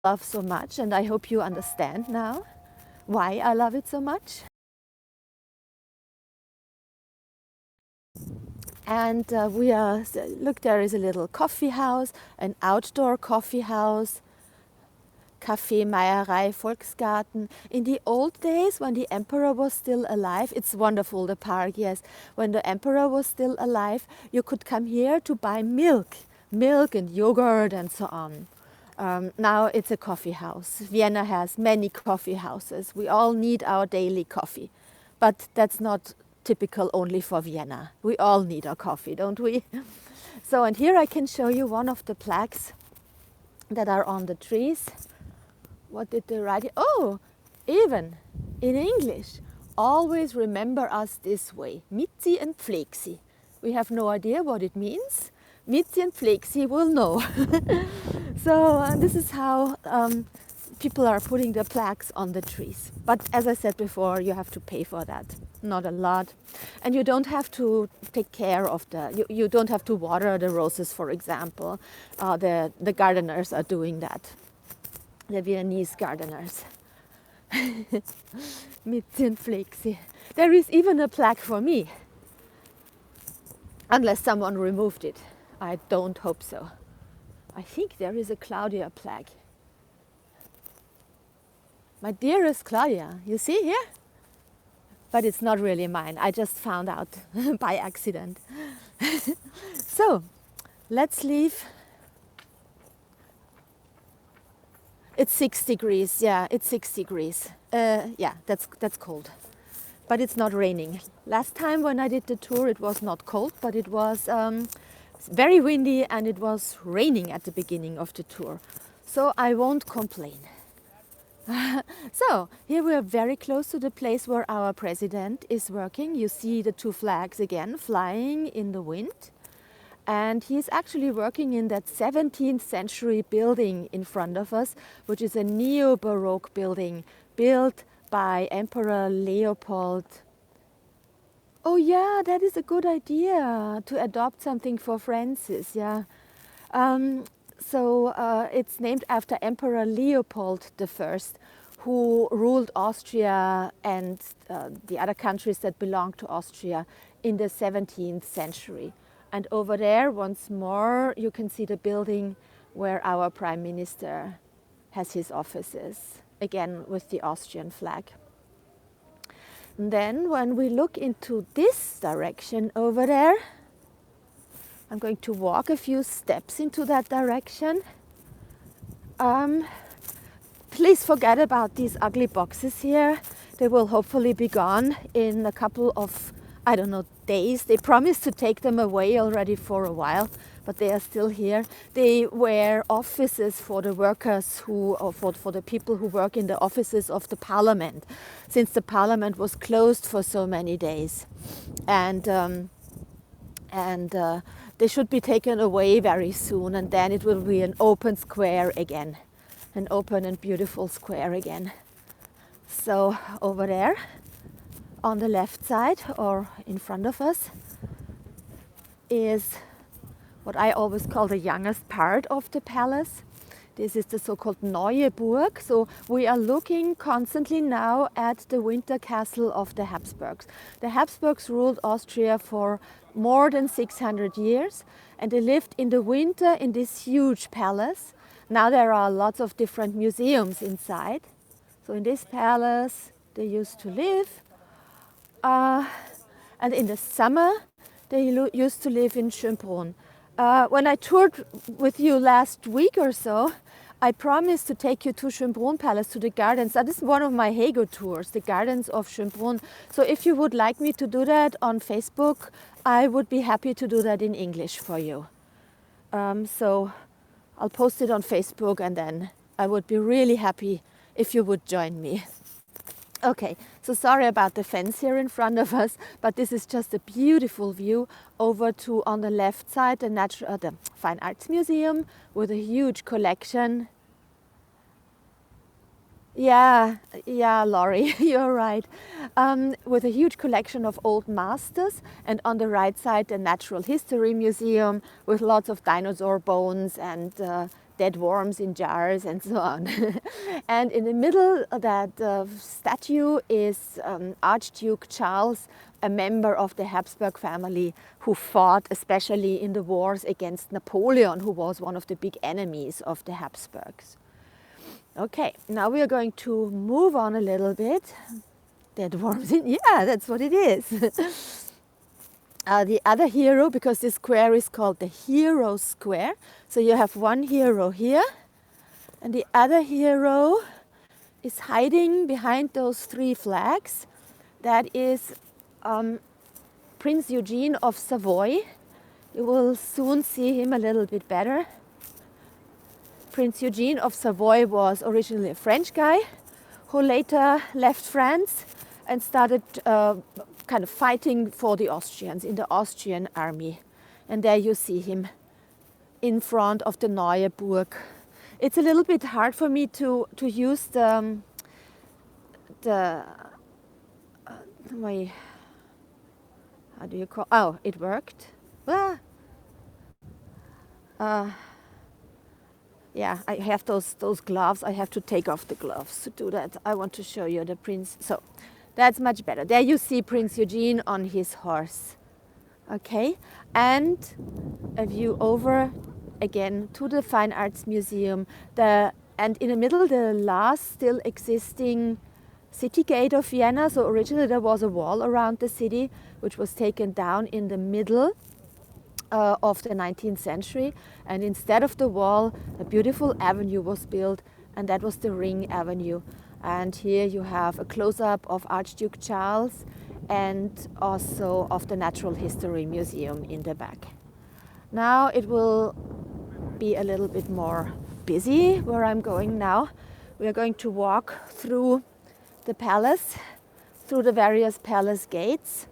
love so much, and I hope you understand now why I love it so much. And look, there is a little coffee house, an outdoor coffee house, Café, Meierei, Volksgarten. In the old days, when the emperor was still alive, it's wonderful, the park, yes. When the emperor was still alive, you could come here to buy milk and yogurt and so on. Now it's a coffee house. Vienna has many coffee houses. We all need our daily coffee. But that's not typical only for Vienna. We all need our coffee, don't we? So, and here I can show you one of the plaques that are on the trees. What did they write? Oh, even in English. Always remember us this way. Mitzi and Pflexi. We have no idea what it means. Mitzi and Pflexi will know. So this is how people are putting the plaques on the trees. But as I said before, you have to pay for that. Not a lot. And you don't have to take care of you don't have to water the roses, for example. The gardeners are doing that. The Viennese gardeners. Mitzi and Pflexi. There is even a plaque for me. Unless someone removed it. I don't hope so. I think there is a Claudia plaque. My dearest Claudia, you see here? But it's not really mine. I just found out by accident. So, let's leave. It's 6 degrees. Yeah, it's 6 degrees. Yeah, that's cold. But it's not raining. Last time when I did the tour, it was not cold, but it was very windy and it was raining at the beginning of the tour. So I won't complain. So here we are very close to the place where our president is working. You see the 2 flags again flying in the wind. And he's actually working in that 17th century building in front of us, which is a neo-Baroque building built by Emperor Leopold. Oh yeah, that is a good idea, to adopt something for Francis, yeah. It's named after Emperor Leopold I, who ruled Austria and the other countries that belonged to Austria in the 17th century. And over there, once more, you can see the building where our Prime Minister has his offices, again with the Austrian flag. And then when we look into this direction over there, I'm going to walk a few steps into that direction. Please forget about these ugly boxes here. They will hopefully be gone in a couple of, I don't know, days. They promised to take them away already for a while, but they are still here. They were offices for the workers or for the people who work in the offices of the parliament, since the parliament was closed for so many days. And they should be taken away very soon, and then it will be an open square again, an open and beautiful square again. So over there, on the left side or in front of us, is what I always call the youngest part of the palace. This is the so-called Neue Burg. So we are looking constantly now at the winter castle of the Habsburgs. The Habsburgs ruled Austria for more than 600 years, and they lived in the winter in this huge palace. Now there are lots of different museums inside. So in this palace they used to live. And in the summer, they used to live in Schönbrunn. When I toured with you last week or so, I promised to take you to Schönbrunn Palace, to the gardens. That is one of my Hego tours, the gardens of Schönbrunn. So if you would like me to do that on Facebook, I would be happy to do that in English for you. So I'll post it on Facebook, and then I would be really happy if you would join me. Okay, so sorry about the fence here in front of us, but this is just a beautiful view over to, on the left side, the Fine Arts Museum with a huge collection. Yeah, Laurie, you're right. With a huge collection of old masters, and on the right side, the Natural History Museum with lots of dinosaur bones and dead worms in jars and so on. And in the middle of that statue is Archduke Charles, a member of the Habsburg family who fought especially in the wars against Napoleon, who was one of the big enemies of the Habsburgs. Okay, now we are going to move on a little bit. Dead worms in, yeah, that's what it is. The other hero, because this square is called the Hero Square. So you have one hero here, and the other hero is hiding behind those three flags. That is Prince Eugene of Savoy. You will soon see him a little bit better. Prince Eugene of Savoy was originally a French guy who later left France and started kind of fighting for the Austrians in the Austrian army. And there you see him in front of the Neue Burg. It's a little bit hard for me to use my, how do you call, oh, it worked. Yeah, I have those gloves. I have to take off the gloves to do that. I want to show you the prince. So that's much better. There you see Prince Eugene on his horse. Okay, and a view over again to the Fine Arts Museum. And in the middle, the last still existing city gate of Vienna. So originally there was a wall around the city, which was taken down in the middle of the 19th century, and instead of the wall a beautiful avenue was built, and that was the Ring Avenue. And here you have a close-up of Archduke Charles and also of the Natural History Museum in the back. Now it will be a little bit more busy where I'm going now. We are going to walk through the palace, through the various palace gates.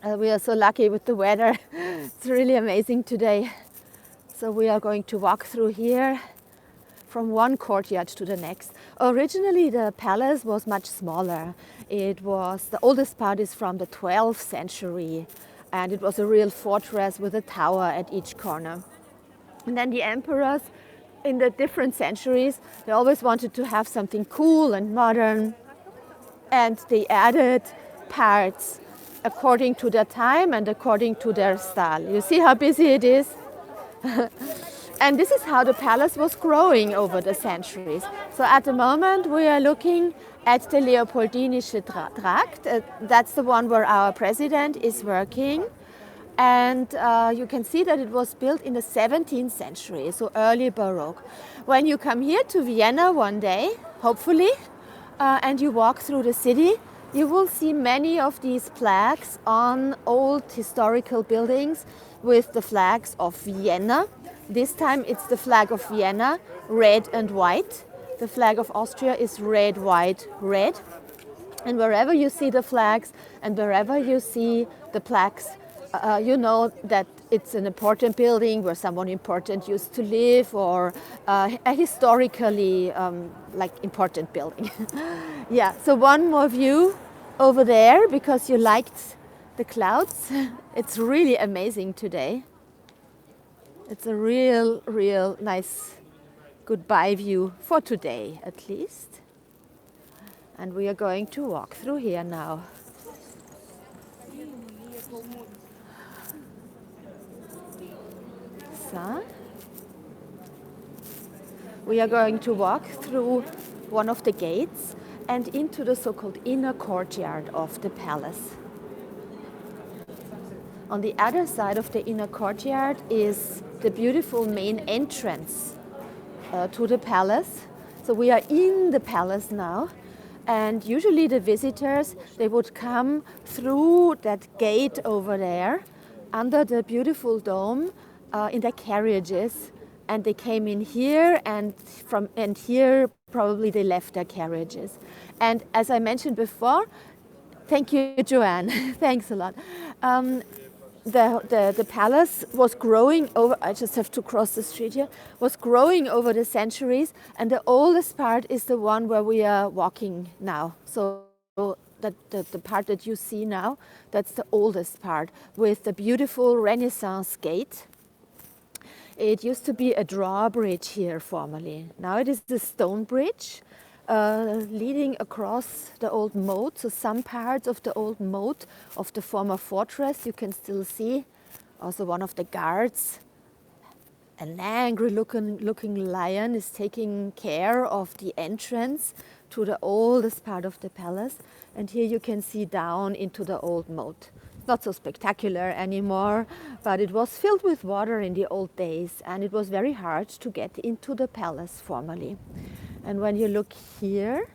We are so lucky with the weather. It's really amazing today. So we are going to walk through here from one courtyard to the next. Originally the palace was much smaller. It was, the oldest part is from the 12th century, and it was a real fortress with a tower at each corner. And then the emperors in the different centuries, they always wanted to have something cool and modern, and they added parts according to their time and according to their style. You see how busy it is? And this is how the palace was growing over the centuries. So at the moment we are looking at the Leopoldinische Trakt. That's the one where our president is working. And you can see that it was built in the 17th century, so early Baroque. When you come here to Vienna one day, hopefully, and you walk through the city, you will see many of these flags on old historical buildings with the flags of Vienna. This time it's the flag of Vienna, red and white. The flag of Austria is red, white, red. And wherever you see the flags and wherever you see the plaques, you know that it's an important building where someone important used to live, or a historically important building. Yeah, so one more view over there because you liked the clouds. It's really amazing today. It's a real nice goodbye view for today at least. And we are going to walk through here now. So, we are going to walk through one of the gates and into the so-called inner courtyard of the palace. On the other side of the inner courtyard is the beautiful main entrance to the palace. So we are in the palace now, and usually the visitors, they would come through that gate over there under the beautiful dome in their carriages, and they came in here, and here probably they left their carriages. And as I mentioned before, thank you, Joanne. Thanks a lot. The palace was growing over, I just have to cross the street here, was growing over the centuries, and the oldest part is the one where we are walking now. So the part that you see now, that's the oldest part with the beautiful Renaissance gate. It used to be a drawbridge here formerly. Now it is the stone bridge leading across the old moat. So some parts of the old moat of the former fortress you can still see. Also one of the guards, an angry looking lion, is taking care of the entrance to the oldest part of the palace. And here you can see down into the old moat. Not so spectacular anymore, but it was filled with water in the old days, and it was very hard to get into the palace formerly. And when you look here,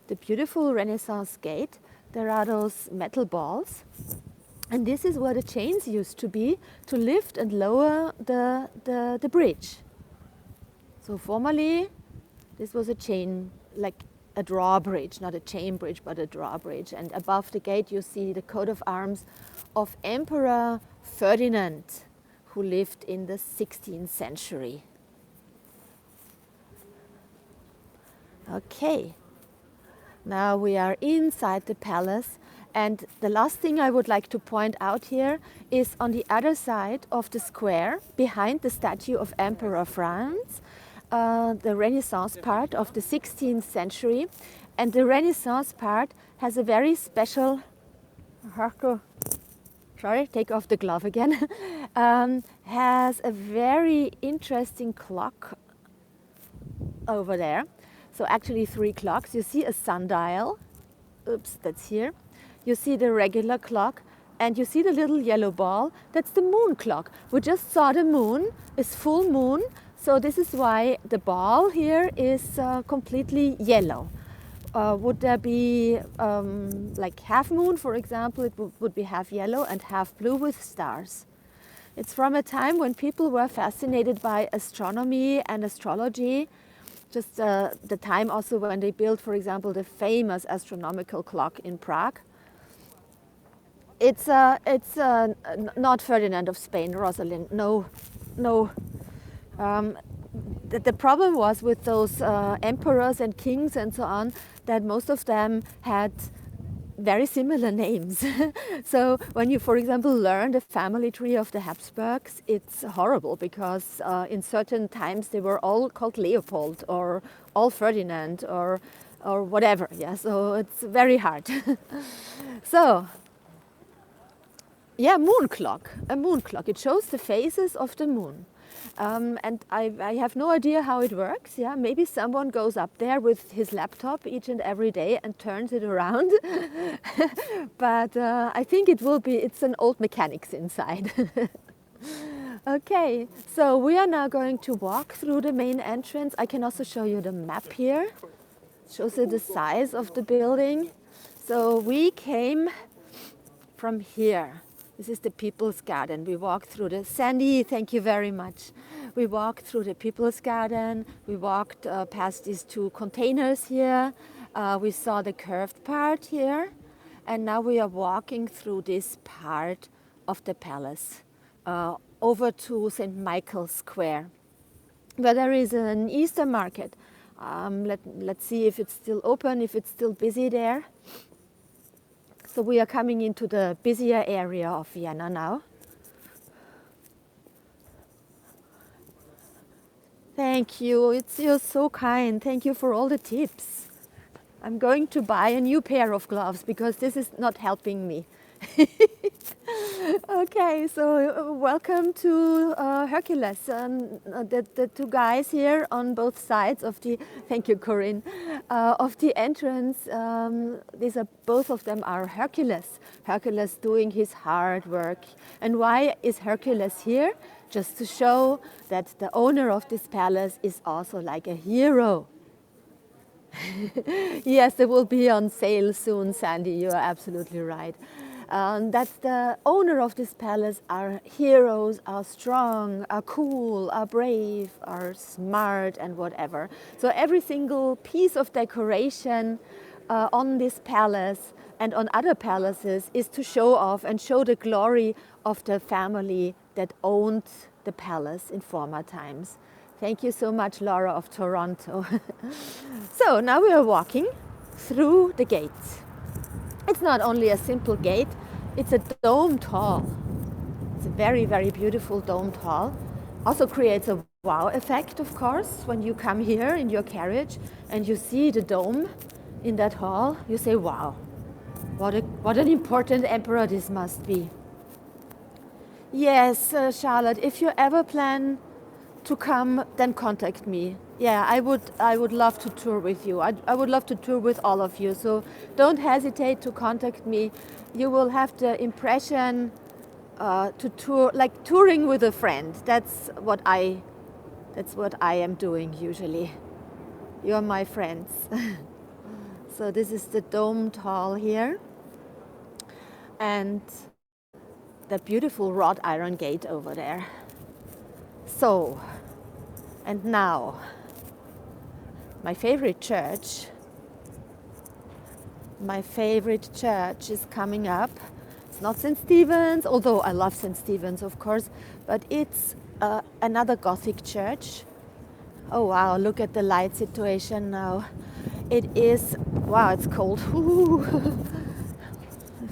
the beautiful Renaissance gate, there are those metal balls, and this is where the chains used to be to lift and lower the bridge. So formerly this was a chain, like a drawbridge, not a chain bridge, but a drawbridge. And above the gate you see the coat of arms of Emperor Ferdinand, who lived in the 16th century. Okay, now we are inside the palace, and the last thing I would like to point out here is on the other side of the square, behind the statue of Emperor Franz, the Renaissance part of the 16th century. And the Renaissance part has a very special, sorry, take off the glove again, has a very interesting clock over there. So actually 3 clocks. You see a sundial, oops, that's here. You see the regular clock, and you see the little yellow ball, that's the moon clock. We just saw the moon, it's full moon, so this is why the ball here is completely yellow. Would there be like half moon, for example, it would be half yellow and half blue with stars. It's from a time when people were fascinated by astronomy and astrology, just the time also when they built, for example, the famous astronomical clock in Prague. It's not Ferdinand of Spain, Rosalind, no. The problem was with those emperors and kings and so on, that most of them had very similar names. So when you, for example, learn the family tree of the Habsburgs, it's horrible, because in certain times they were all called Leopold or all Ferdinand or whatever. Yeah, so it's very hard. So yeah, moon clock, a moon clock. It shows the phases of the moon. And I have no idea how it works. Yeah, maybe someone goes up there with his laptop each and every day and turns it around. But I think it's an old mechanics inside. Okay, so we are now going to walk through the main entrance. I can also show you the map here. It shows you the size of the building. So we came from here. This is the People's Garden. We walked through the, Sandy, thank you very much. We walked through the People's Garden. We walked past these 2 containers here. We saw the curved part here. And now we are walking through this part of the palace over to St. Michael's Square, where there is an Easter market. Let's see if it's still open, if it's still busy there. So we are coming into the busier area of Vienna now. Thank you, you're so kind. Thank you for all the tips. I'm going to buy a new pair of gloves because this is not helping me. Okay, so welcome to Hercules. The 2 guys here on both sides of the, thank you Corinne, of the entrance. Both of them are Hercules. Hercules doing his hard work. And why is Hercules here? Just to show that the owner of this palace is also like a hero. Yes, they will be on sale soon, Sandy, you are absolutely right. That the owner of this palace are heroes, are strong, are cool, are brave, are smart and whatever. So every single piece of decoration on this palace and on other palaces is to show off and show the glory of the family that owned the palace in former times. Thank you so much, Laura of Toronto. So now we are walking through the gates. It's not only a simple gate, it's a domed hall. It's a very, very beautiful domed hall. Also creates a wow effect, of course, when you come here in your carriage and you see the dome in that hall. You say, wow, what an important emperor this must be. Yes, Charlotte, if you ever plan to come, then contact me. Yeah, I would love to tour with you. I would love to tour with all of you. So don't hesitate to contact me. You will have the impression to tour, like touring with a friend. That's what I am doing usually. You're my friends. So this is the domed hall here, and the beautiful wrought iron gate over there. So, and now, my favorite church is coming up. It's not St. Stephen's, although I love St. Stephen's, of course, but it's another Gothic church. Oh wow, look at the light situation now. It is, wow, it's cold.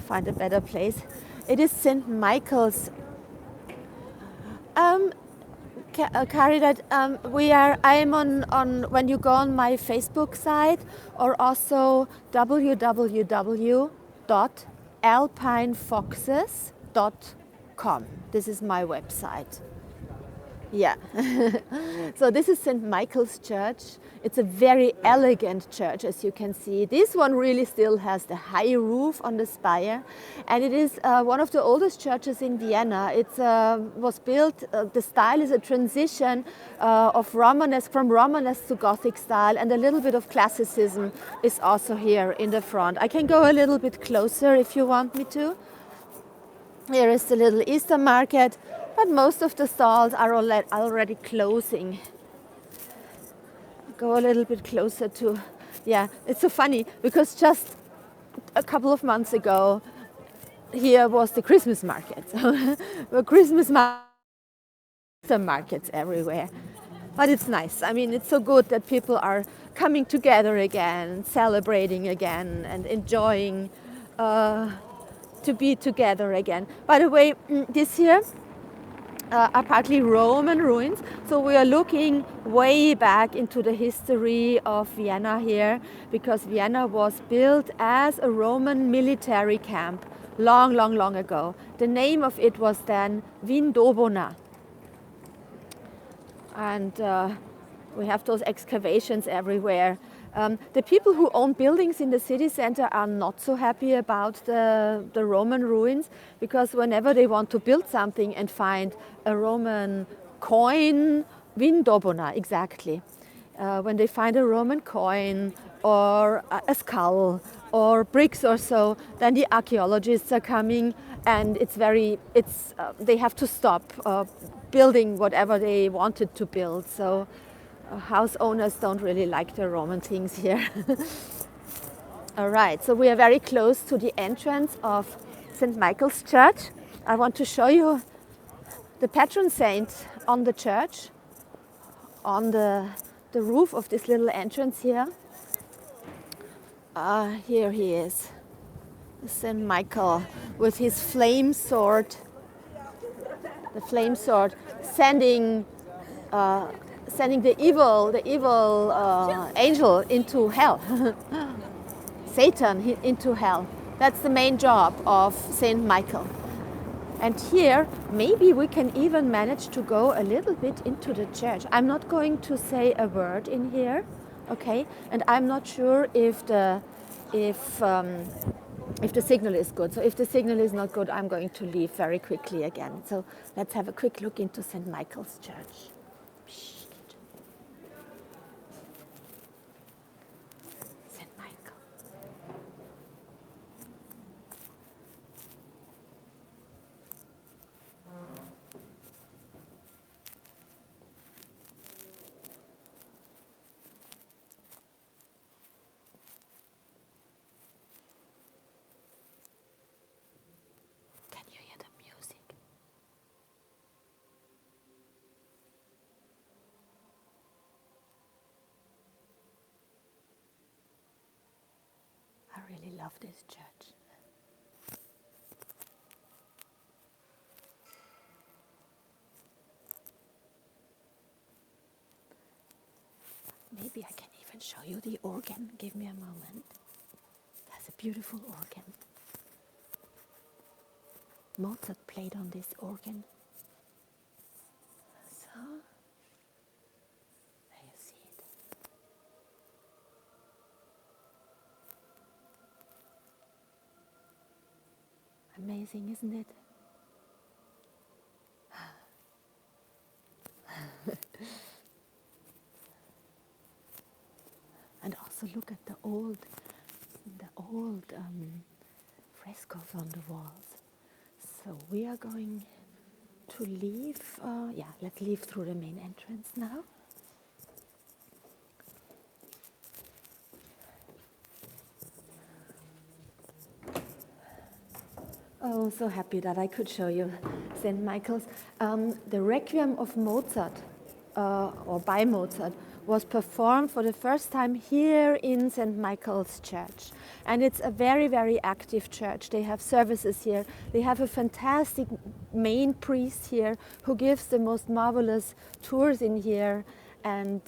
Find a better place. It is St. Michael's. Caridad, I am on when you go on my Facebook site, or also www.alpinefoxes.com. This is my website. Yeah. So this is St. Michael's Church. It's a very elegant church, as you can see. This one really still has the high roof on the spire, and it is one of the oldest churches in Vienna. It was built, the style is a transition from Romanesque to Gothic style, and a little bit of classicism is also here in the front. I can go a little bit closer if you want me to. Here is the little Easter market, but most of the stalls are already closing. Go a little bit closer to, yeah, it's so funny because just a couple of months ago, here was the Christmas market. The Christmas markets everywhere. But it's nice. I mean, it's so good that people are coming together again, celebrating again, and enjoying to be together again. By the way, this year are partly Roman ruins, so we are looking way back into the history of Vienna here, because Vienna was built as a Roman military camp long ago. The name of it was then Vindobona, and we have those excavations everywhere. The people who own buildings in the city center are not so happy about the Roman ruins, because whenever they want to build something and find a Roman coin, Vindobona, exactly. When they find a Roman coin or a skull or bricks or so, then the archaeologists are coming, and they have to stop building whatever they wanted to build. So house owners don't really like the Roman things here. All right, so we are very close to the entrance of St. Michael's Church. I want to show you the patron saint on the church, on the roof of this little entrance here. Here he is, St. Michael with his flame sword. The flame sword sending the evil angel into hell, Satan into hell. That's the main job of Saint Michael. And here, maybe we can even manage to go a little bit into the church. I'm not going to say a word in here, okay? And I'm not sure if the signal is good. So if the signal is not good, I'm going to leave very quickly again. So let's have a quick look into St. Michael's Church. St. Michael. Can you hear the music? I really love this church. maybe I can even show you the organ. Give me a moment. That's a beautiful organ. Mozart played on this organ. So, there you see it. Amazing, isn't it? And also look at the old frescoes on the walls. So we are going to leave. Let's leave through the main entrance now. Oh, so happy that I could show you St. Michael's. The Requiem of Mozart, or by Mozart, was performed for the first time here in St. Michael's Church. And it's a very, very active church. They have services here. They have a fantastic main priest here who gives the most marvelous tours in here. And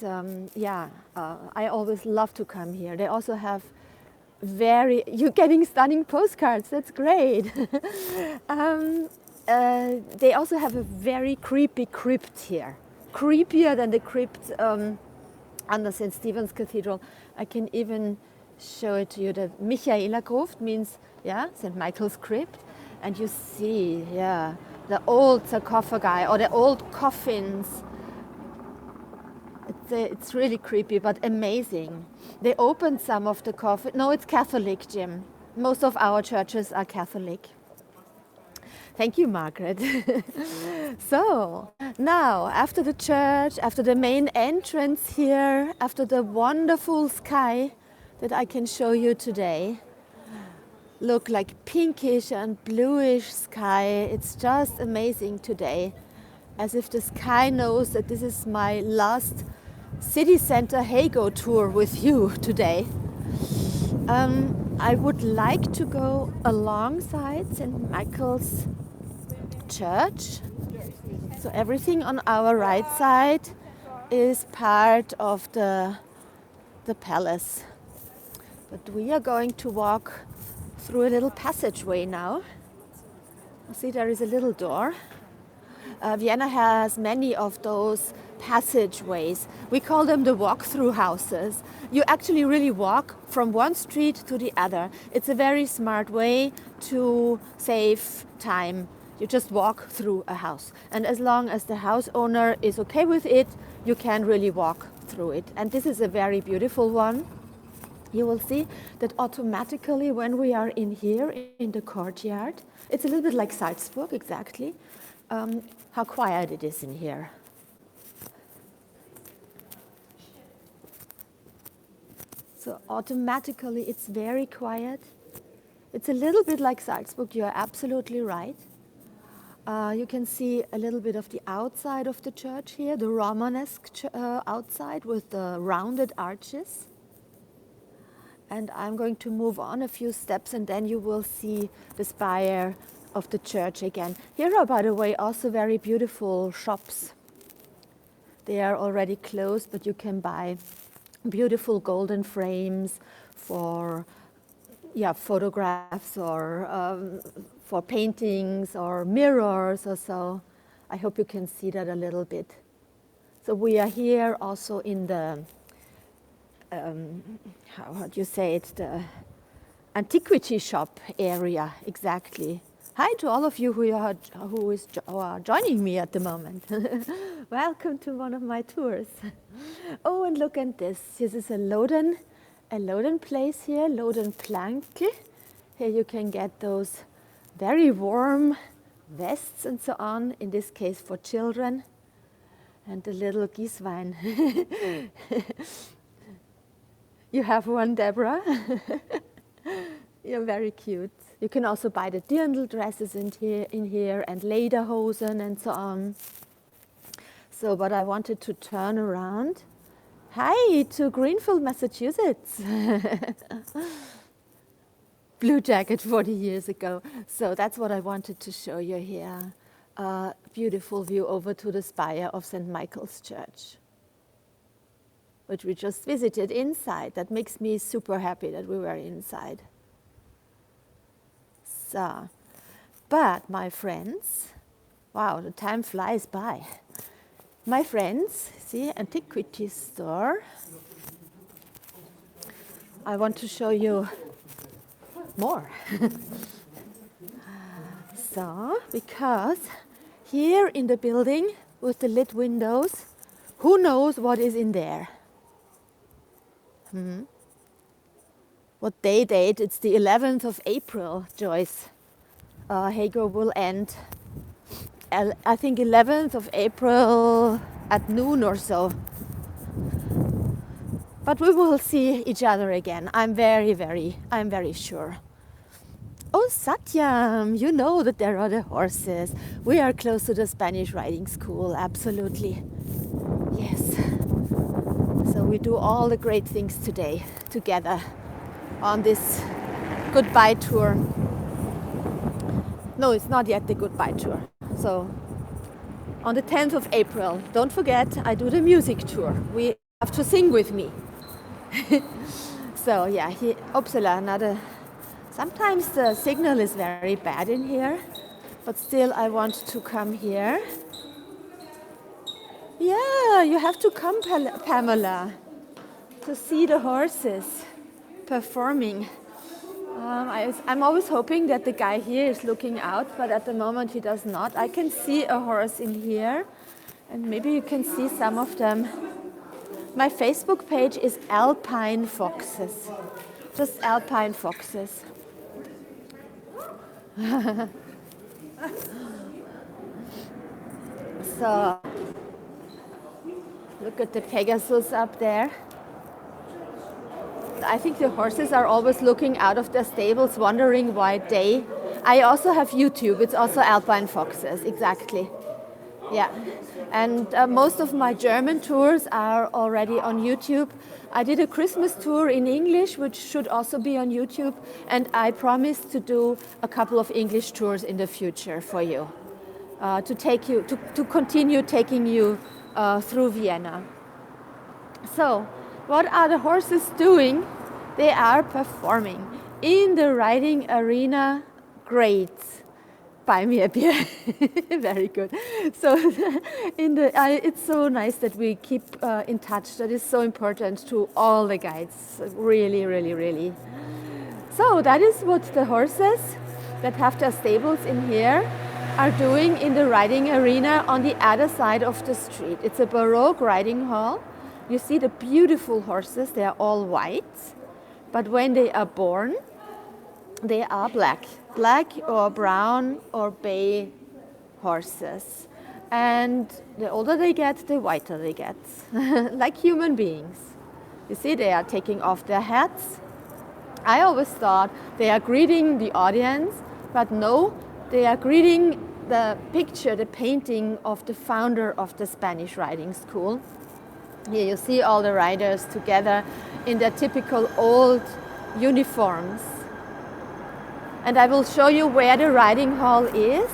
I always love to come here. They also have you're getting stunning postcards, that's great. They also have a very creepy crypt here, creepier than the crypt under St. Stephen's Cathedral. I can even show it to you. The Michaelergruft means, St. Michael's crypt. And you see, the old sarcophagi or the old coffins. It's really creepy, but amazing. They opened some of the coffins. No, it's Catholic, Jim. Most of our churches are Catholic. Thank you, Margaret. So, now, after the church, after the main entrance here, after the wonderful sky that I can show you today, look like pinkish and bluish sky. It's just amazing today. As if the sky knows that this is my last city center Hago tour with you today. I would like to go alongside St. Michael's Church. So everything on our right side is part of the palace. But we are going to walk through a little passageway now. See, there is a little door. Vienna has many of those passageways. We call them the walk-through houses. You actually really walk from one street to the other. It's a very smart way to save time. You just walk through a house. And as long as the house owner is okay with it, you can really walk through it. And this is a very beautiful one. You will see that automatically when we are in here in the courtyard, it's a little bit like Salzburg, exactly. How quiet it is in here. So automatically it's very quiet. It's a little bit like Salzburg, you are absolutely right. You can see a little bit of the outside of the church here, the Romanesque outside with the rounded arches. And I'm going to move on a few steps and then you will see the spire of the church again. Here are, by the way, also very beautiful shops. They are already closed, but you can buy beautiful golden frames for photographs or for paintings or mirrors or so. I hope you can see that a little bit. So we are here also in the, how do you say it, the antiquity shop area, exactly. Hi to all of you who are joining me at the moment. Welcome to one of my tours. Oh, and look at this. This is a Loden place here, Loden Planke. Here you can get those very warm vests and so on, in this case for children. And the little Gießwein. You have one, Deborah? You're very cute. You can also buy the dirndl dresses in here and lederhosen and so on. So, but I wanted to turn around. Hi to Greenfield, Massachusetts. Blue jacket 40 years ago. So that's what I wanted to show you here. Beautiful view over to the spire of St. Michael's Church. which we just visited inside. That makes me super happy that we were inside. So, but my friends, wow, the time flies by. My friends, see, antiquity store. I want to show you more. So, because here in the building with the lit windows, who knows what is in there? What date? It's the 11th of April, Joyce. Hager will end, I think 11th of April at noon or so. But we will see each other again. I'm very sure. Oh, Satyam, you know that there are the horses. We are close to the Spanish riding school, absolutely. Yes. So we do all the great things today together on this goodbye tour. No, it's not yet the goodbye tour. So on the 10th of April, don't forget, I do the music tour. We have to sing with me. So yeah, Uppsala, another. Sometimes the signal is very bad in here, but still I want to come here. Yeah, you have to come, Pamela, to see the horses performing. I'm always hoping that the guy here is looking out, but at the moment he does not. I can see a horse in here, and maybe you can see some of them. My Facebook page is Alpine Foxes, just Alpine Foxes. So, look at the Pegasus up there. I think the horses are always looking out of their stables, wondering why they. I also have YouTube. It's also Alpine Foxes, exactly. Yeah, and most of my German tours are already on YouTube. I did a Christmas tour in English, which should also be on YouTube, and I promise to do a couple of English tours in the future for you, to continue taking you through Vienna. So, what are the horses doing? They are performing in the riding arena. Great. Buy me a beer. Very good. So it's so nice that we keep in touch. That is so important to all the guides. Really, really, really. So that is what the horses that have their stables in here are doing in the riding arena on the other side of the street. It's a Baroque riding hall. You see the beautiful horses. They are all white. But when they are born, they are black or brown or bay horses. And the older they get, the whiter they get, like human beings. You see, they are taking off their hats. I always thought they are greeting the audience, but no, they are greeting the picture, the painting of the founder of the Spanish riding school. Here you see all the riders together in their typical old uniforms. And I will show you where the riding hall is.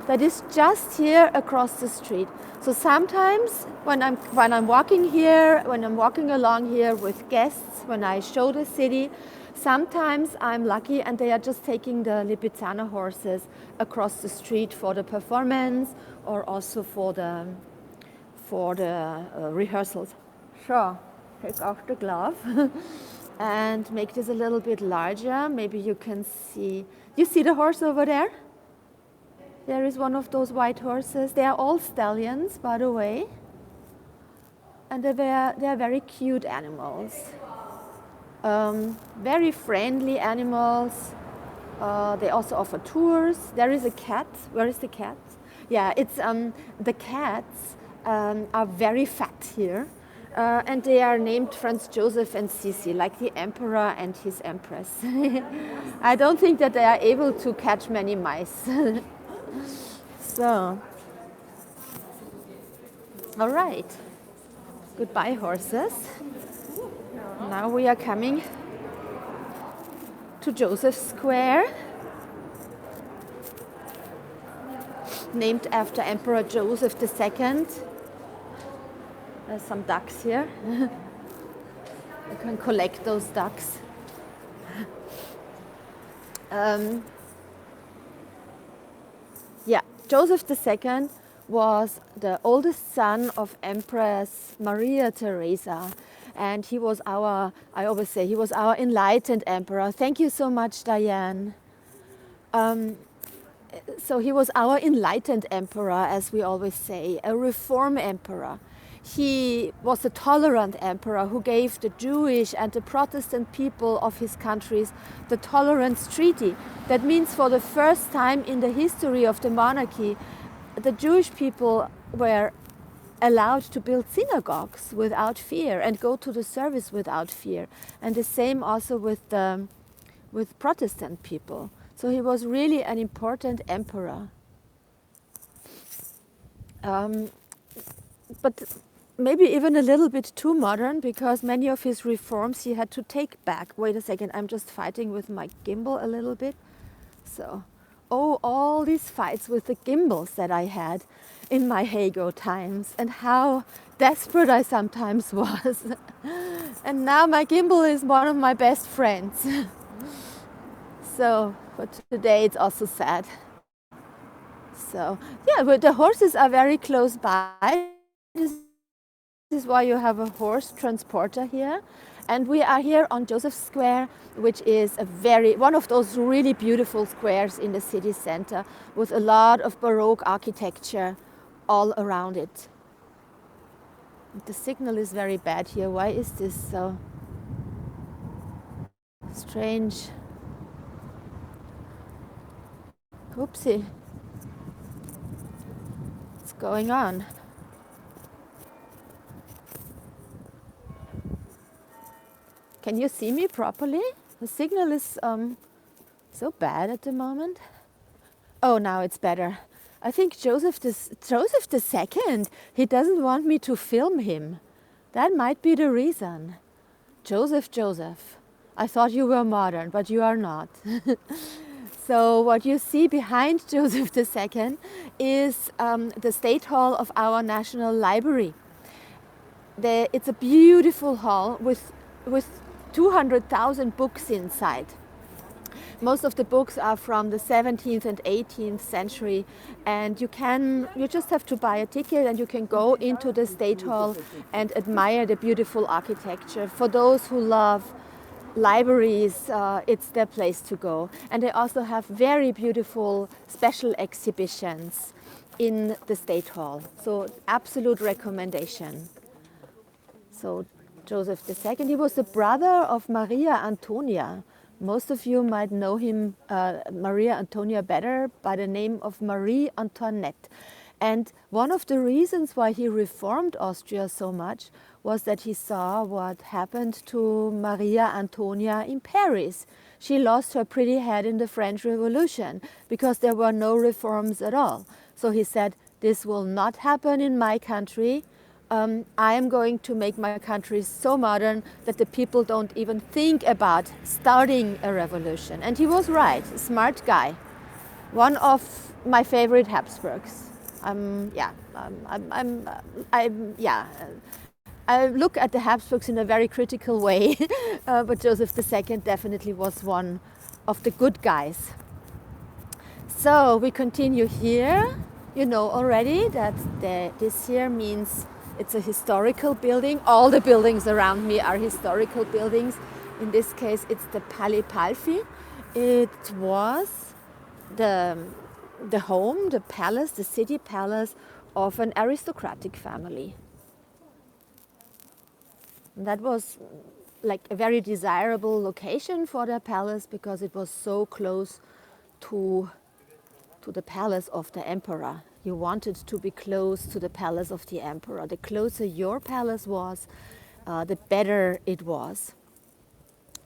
That is just here across the street. So sometimes when I'm walking here, when I'm walking along here with guests, when I show the city, sometimes I'm lucky and they are just taking the Lipizzaner horses across the street for the performance or also for the rehearsals. Sure, take off the glove. And make this a little bit larger. Maybe you can see. You see the horse over there? There is one of those white horses. They are all stallions, by the way. And they are very cute animals. Very friendly animals. They also offer tours. There is a cat. Where is the cat? Yeah, it's the cats are very fat here. And they are named Franz Joseph and Sisi, like the emperor and his empress. I don't think that they are able to catch many mice. So, all right. Goodbye, horses. Now we are coming to Joseph Square, named after Emperor Joseph II. There's some ducks here. You can collect those ducks. Yeah, Joseph II was the oldest son of Empress Maria Theresa. And he was our, I always say, he was our enlightened emperor. Thank you so much, Diane. So he was our enlightened emperor, as we always say, a reform emperor. He was a tolerant emperor who gave the Jewish and the Protestant people of his countries the Tolerance Treaty. That means for the first time in the history of the monarchy, the Jewish people were allowed to build synagogues without fear and go to the service without fear. And the same also with Protestant people. So he was really an important emperor. But maybe even a little bit too modern, because many of his reforms he had to take back. Wait a second, I'm just fighting with my gimbal a little bit. So, oh, all these fights with the gimbals that I had in my Hago times, and how desperate I sometimes was. And now my gimbal is one of my best friends. So, but today it's also sad. So, yeah, but the horses are very close by. This is why you have a horse transporter here. And we are here on Joseph Square, which is one of those really beautiful squares in the city center with a lot of Baroque architecture all around it. The signal is very bad here. Why is this so strange? Oopsie. What's going on? Can you see me properly? The signal is so bad at the moment. Oh, now it's better. I think Joseph II, he doesn't want me to film him. That might be the reason. Joseph, I thought you were modern, but you are not. So what you see behind Joseph II is the State Hall of our National Library. It's a beautiful hall with 200,000 books inside. Most of the books are from the 17th and 18th century, and you just have to buy a ticket and you can go into the State Hall and admire the beautiful architecture. For those who love libraries, it's their place to go. And they also have very beautiful special exhibitions in the State Hall. So absolute recommendation. So Joseph II, he was the brother of Maria Antonia. Most of you might know him, Maria Antonia, better by the name of Marie Antoinette. And one of the reasons why he reformed Austria so much was that he saw what happened to Maria Antonia in Paris. She lost her pretty head in the French Revolution because there were no reforms at all. So he said, this will not happen in my country. I am going to make my country so modern that the people don't even think about starting a revolution. And he was right, a smart guy. One of my favorite Habsburgs. I look at the Habsburgs in a very critical way, but Joseph II definitely was one of the good guys. So we continue here. You know already that this here means it's a historical building. All the buildings around me are historical buildings. In this case, it's the Palais Palfi. It was the home, the palace, the city palace of an aristocratic family. And that was like a very desirable location for their palace because it was so close to the palace of the emperor. You wanted to be close to the palace of the emperor. The closer your palace was, the better it was,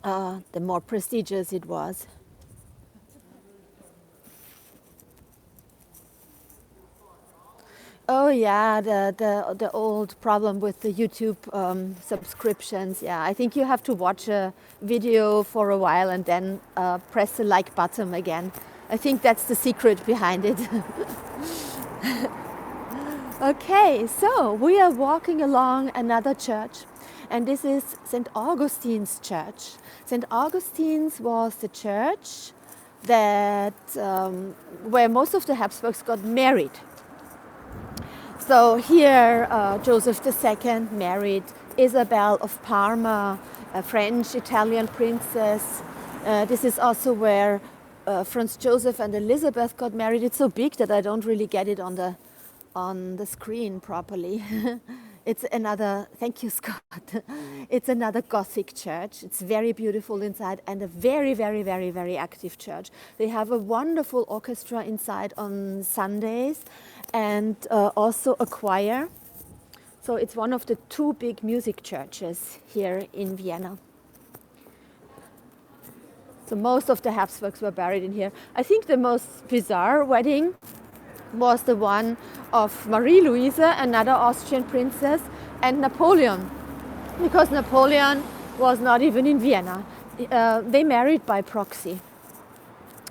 the more prestigious it was. Oh yeah, the old problem with the YouTube subscriptions. Yeah, I think you have to watch a video for a while and then press the like button again. I think that's the secret behind it. Okay, so we are walking along another church, And this is St. Augustine's church. St. Augustine's was the church that where most of the Habsburgs got married. So here Joseph II married Isabel of Parma, a French-Italian princess. This is also where Franz Joseph and Elizabeth got married. It's so big that I don't really get it on the screen properly. It's another, thank you, Scott. It's another Gothic church. It's very beautiful inside and a very, very, very, very active church. They have a wonderful orchestra inside on Sundays and also a choir. So it's one of the two big music churches here in Vienna. So most of the Habsburgs were buried in here. I think the most bizarre wedding was the one of Marie-Louise, another Austrian princess, and Napoleon, because Napoleon was not even in Vienna. They married by proxy.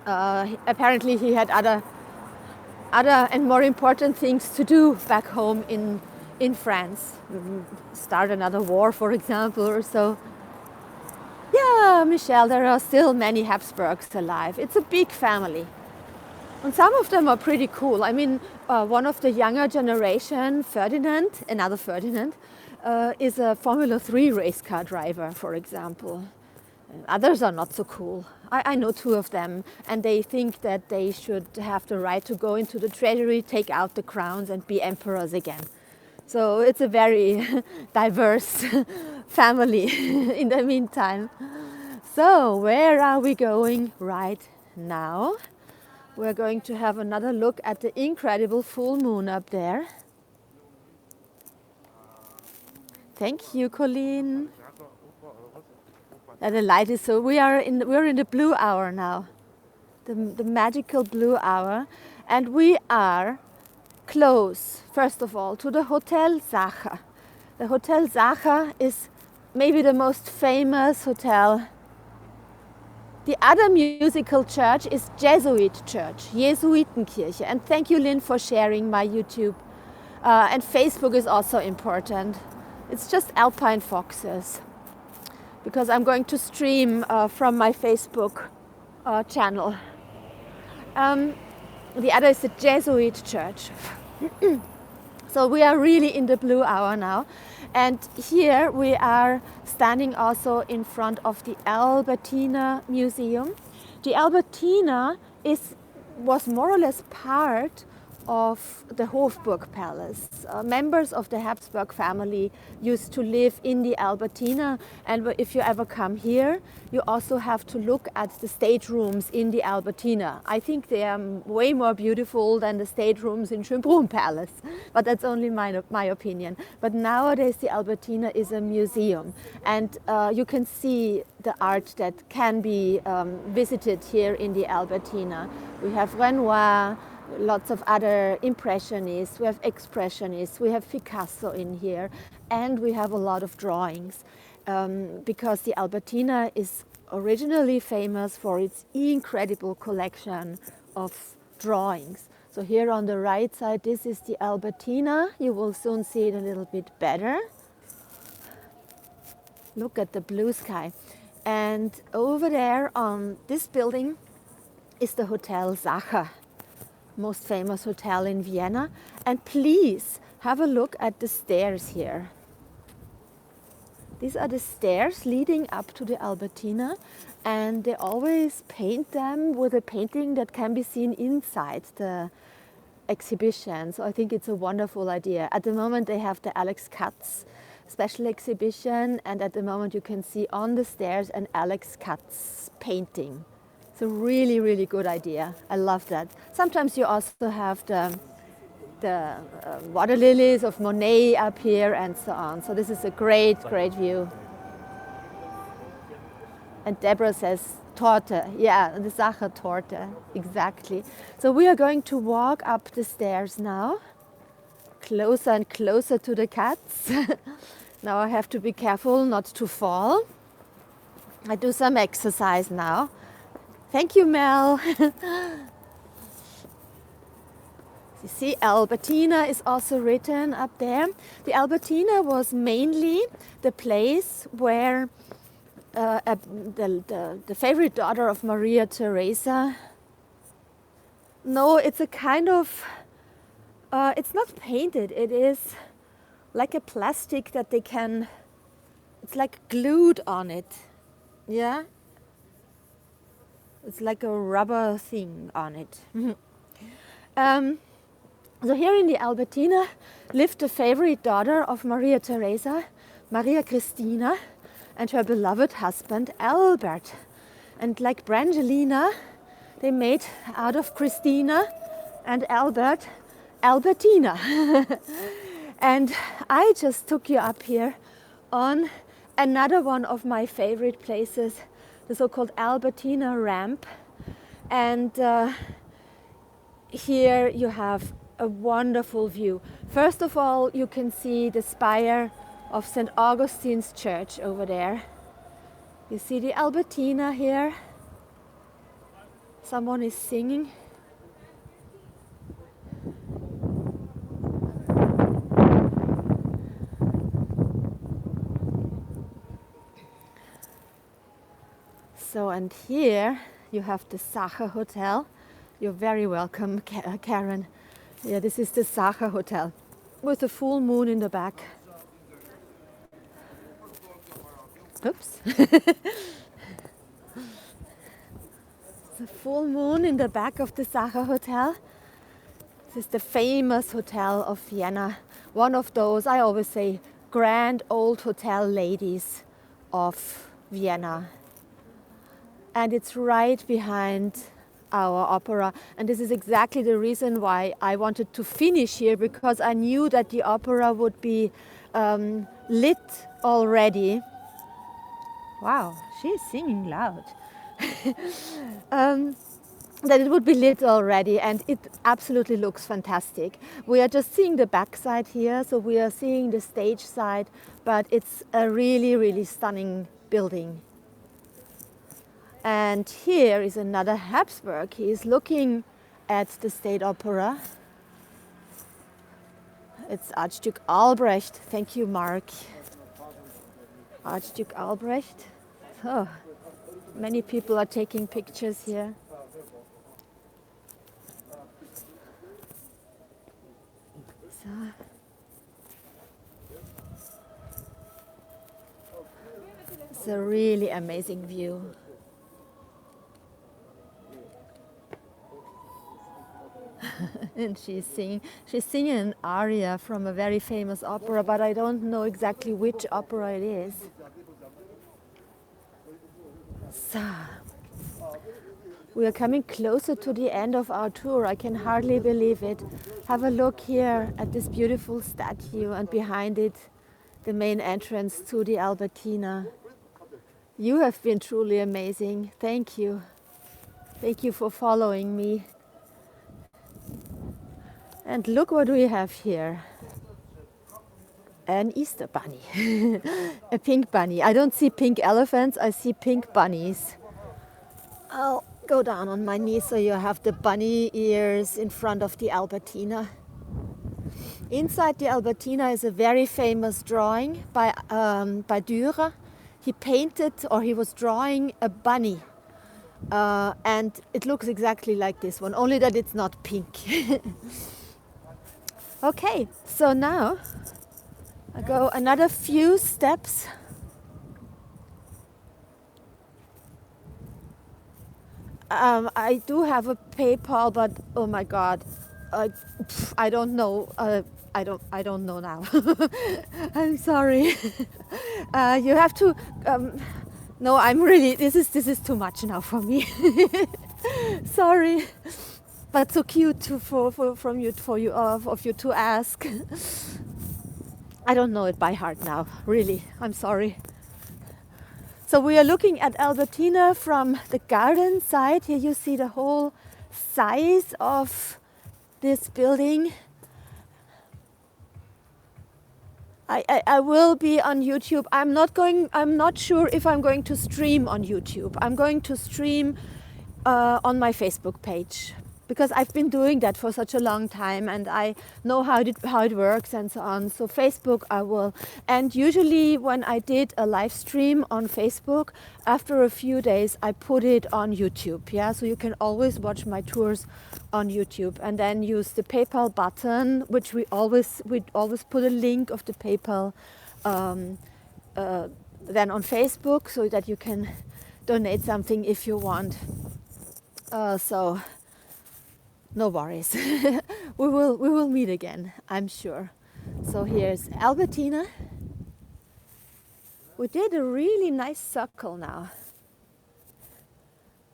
Apparently he had other and more important things to do back home in France. Start another war, for example, or so. Yeah, Michelle, there are still many Habsburgs alive. It's a big family. And some of them are pretty cool. I mean, one of the younger generation, Ferdinand, another Ferdinand, is a Formula 3 race car driver, for example. And others are not so cool. I know two of them, and they think that they should have the right to go into the treasury, take out the crowns, and be emperors again. So it's a very diverse family in the meantime. So where are we going right now? We're going to have another look at the incredible full moon up there. Thank you, Colleen. And the light is so. We're in the blue hour now, the magical blue hour, and we are close. First of all, to the Hotel Sacher. The Hotel Sacher is maybe the most famous hotel. The other musical church is Jesuit Church, Jesuitenkirche. And thank you, Lynn, for sharing my YouTube. And Facebook is also important. It's just Alpine Foxes, because I'm going to stream from my Facebook channel. The other is the Jesuit Church. So we are really in the blue hour now. And here we are standing also in front of the Albertina Museum. The Albertina was more or less part of the Hofburg Palace. Members of the Habsburg family used to live in the Albertina, and if you ever come here, you also have to look at the staterooms in the Albertina. I think they are way more beautiful than the staterooms in Schönbrunn Palace, but that's only my opinion. But nowadays the Albertina is a museum, and you can see the art that can be visited here in the Albertina. We have Renoir, lots of other impressionists, we have expressionists, we have Picasso in here, and we have a lot of drawings, because the Albertina is originally famous for its incredible collection of drawings. So here on the right side, this is the Albertina. You will soon see it a little bit better. Look at the blue sky. And over there on this building is the Hotel Sacher, most famous hotel in Vienna. And please have a look at the stairs here. These are the stairs leading up to the Albertina, and they always paint them with a painting that can be seen inside the exhibition. So I think it's a wonderful idea. At the moment they have the Alex Katz special exhibition, and at the moment you can see on the stairs an Alex Katz painting. It's a really, really good idea. I love that. Sometimes you also have the water lilies of Monet up here and so on. So this is a great, great view. And Deborah says Torte. Yeah, the Sacher Torte, exactly. So we are going to walk up the stairs now, closer and closer to the cats. Now I have to be careful not to fall. I do some exercise now. Thank you, Mel. You see, Albertina is also written up there. The Albertina was mainly the place where the favorite daughter of Maria Theresa. No, it's a kind of, it's not painted, it is like a plastic that they can, it's like glued on it. Yeah? It's like a rubber thing on it. So here in the Albertina lived the favorite daughter of Maria Theresa, Maria Christina, and her beloved husband Albert. And like Brangelina, they made out of Christina and Albert, Albertina. And I just took you up here on another one of my favorite places, the so-called Albertina ramp. And here you have a wonderful view. First of all, you can see the spire of St. Augustine's Church over there. You see the Albertina here. Someone is singing. So, and here you have the Sacher Hotel. You're very welcome, Karen. Yeah, this is the Sacher Hotel with a full moon in the back. Oops. The full moon in the back of the Sacher Hotel. This is the famous hotel of Vienna. One of those, I always say, grand old hotel ladies of Vienna. And it's right behind our opera, and this is exactly the reason why I wanted to finish here, because I knew that the opera would be lit already. Wow, she's singing loud. That it would be lit already, and it absolutely looks fantastic. We are just seeing the backside here, so we are seeing the stage side, but it's a really, really stunning building. And here is another Habsburg. He is looking at the State Opera. It's Archduke Albrecht. Thank you, Mark. Archduke Albrecht. Oh, many people are taking pictures here. So. It's a really amazing view. And she's singing an aria from a very famous opera, but I don't know exactly which opera it is. So, we are coming closer to the end of our tour. I can hardly believe it. Have a look here at this beautiful statue, and behind it, the main entrance to the Albertina. You have been truly amazing. Thank you. Thank you for following me. And look what we have here. An Easter bunny. A pink bunny. I don't see pink elephants, I see pink bunnies. I'll go down on my knees so you have the bunny ears in front of the Albertina. Inside the Albertina is a very famous drawing by Dürer. He painted, or he was drawing, a bunny. And it looks exactly like this one, only that it's not pink. Okay, so now I go another few steps. I do have a PayPal, but oh my God, I don't know. I don't know now. I'm sorry. You have to. No, I'm really. This is too much now for me. Sorry. But so cute of you to ask. I don't know it by heart now, really. I'm sorry. So we are looking at Albertina from the garden side. Here you see the whole size of this building. I will be on YouTube. I'm not sure if I'm going to stream on YouTube. I'm going to stream on my Facebook page. because I've been doing that for such a long time and I know how it works and so on. So Facebook I will, and usually when I did a live stream on Facebook, after a few days I put it on YouTube. Yeah, so you can always watch my tours on YouTube, and then use the PayPal button, which we always put a link of the PayPal then on Facebook, so that you can donate something if you want. So no worries. we will meet again, I'm sure. So here's Albertina. We did a really nice circle now.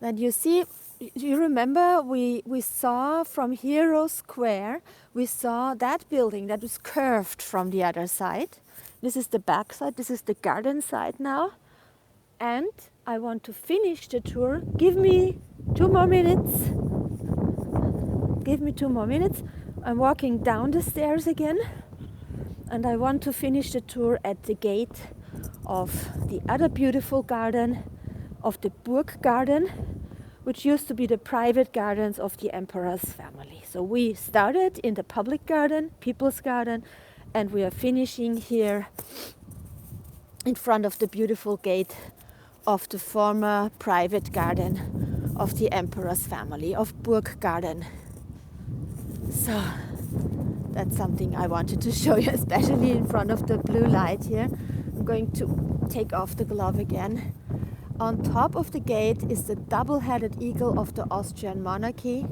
And you see, you remember we saw from Hero Square, we saw that building that was curved from the other side. This is the back side, this is the garden side now. And I want to finish the tour. Give me 2 more minutes. Give me 2 more minutes. I'm walking down the stairs again, and I want to finish the tour at the gate of the other beautiful garden, of the Burg Garden, which used to be the private gardens of the emperor's family. So we started in the public garden, people's garden, and we are finishing here in front of the beautiful gate of the former private garden of the emperor's family, of Burg Garden. So that's something I wanted to show you, especially in front of the blue light here. I'm going to take off the glove again. On top of the gate is the double-headed eagle of the Austrian monarchy.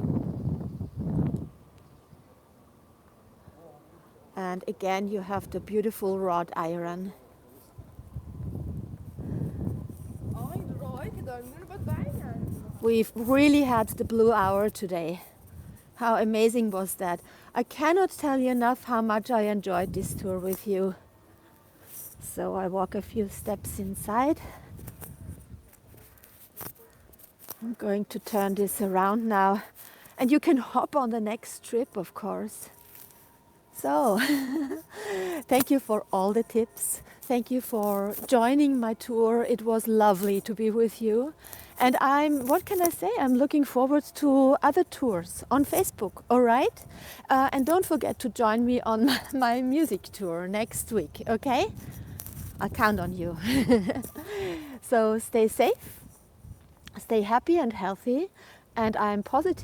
And again, you have the beautiful wrought iron. We've really had the blue hour today. How amazing was that? I cannot tell you enough how much I enjoyed this tour with you. So I walk a few steps inside. I'm going to turn this around now. And you can hop on the next trip, of course. So, thank you for all the tips. Thank you for joining my tour. It was lovely to be with you. And what can I say? I'm looking forward to other tours on Facebook, all right? And don't forget to join me on my music tour next week, okay? I'll count on you. So stay safe, stay happy and healthy, and I'm positive